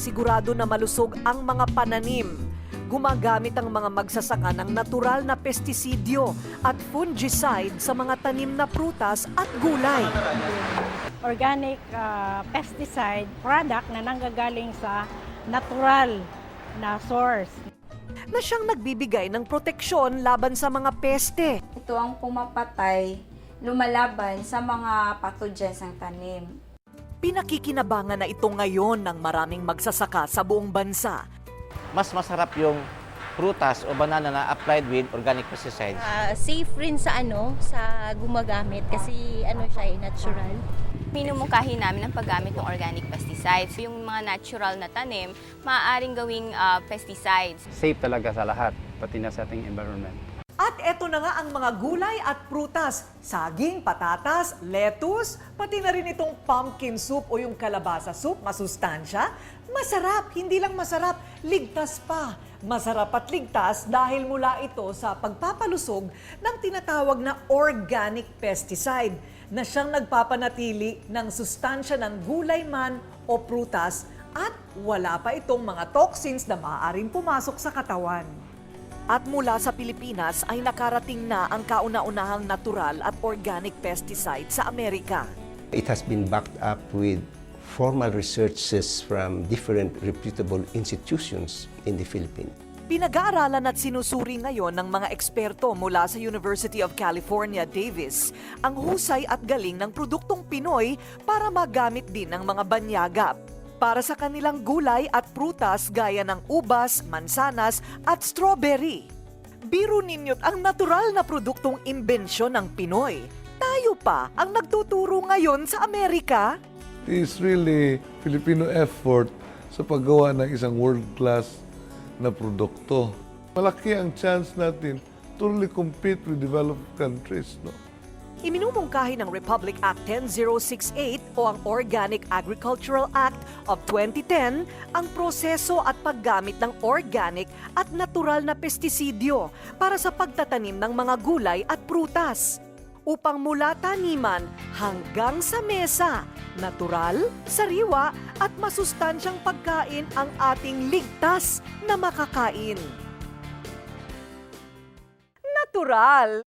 masigurado na malusog ang mga pananim. Gumagamit ang mga magsasaka ng natural na pestisidyo at fungicide sa mga tanim na prutas at gulay. Organic pesticide product na nanggagaling sa natural na source. Na siyang nagbibigay ng proteksyon laban sa mga peste. Ito ang pumapatay, lumalaban sa mga pathogens ng tanim. Pinakikinabangan na ito ngayon ng maraming magsasaka sa buong bansa. Mas masarap yung prutas o banana na applied with organic pesticides. Safe rin sa sa gumagamit kasi siya natural. Minumungkahi namin ang paggamit ng organic pesticides. Yung mga natural na tanim, maaaring gawing pesticides. Safe talaga sa lahat, pati na sa ating environment. At eto na nga ang mga gulay at prutas, saging, patatas, lettuce, pati na rin itong pumpkin soup o yung kalabasa soup, masustansya. Masarap, hindi lang masarap, ligtas pa. Masarap at ligtas dahil mula ito sa pagpapalusog ng tinatawag na organic pesticide na siyang nagpapanatili ng sustansya ng gulay man o prutas at wala pa itong mga toxins na maaaring pumasok sa katawan. At mula sa Pilipinas ay nakarating na ang kauna-unahang natural at organic pesticide sa Amerika. It has been backed up with formal researches from different reputable institutions in the Philippines. Pinag-aaralan at sinusuri ngayon ng mga eksperto mula sa University of California, Davis ang husay at galing ng produktong Pinoy para magamit din ng mga banyaga para sa kanilang gulay at prutas gaya ng ubas, mansanas at strawberry. Biro ninyo't ang natural na produktong imbensyon ng Pinoy. Tayo pa ang nagtuturo ngayon sa Amerika. It's really Filipino effort sa paggawa ng isang world-class na produkto. Malaki ang chance natin to really compete with developed countries, no? Iminumungkahi ng Republic Act 10068 o ang Organic Agricultural Act of 2010 ang proseso at paggamit ng organic at natural na pestisidyo para sa pagtatanim ng mga gulay at prutas. Upang mula taniman hanggang sa mesa, natural, sariwa at masustansyang pagkain ang ating ligtas na makakain. Natural!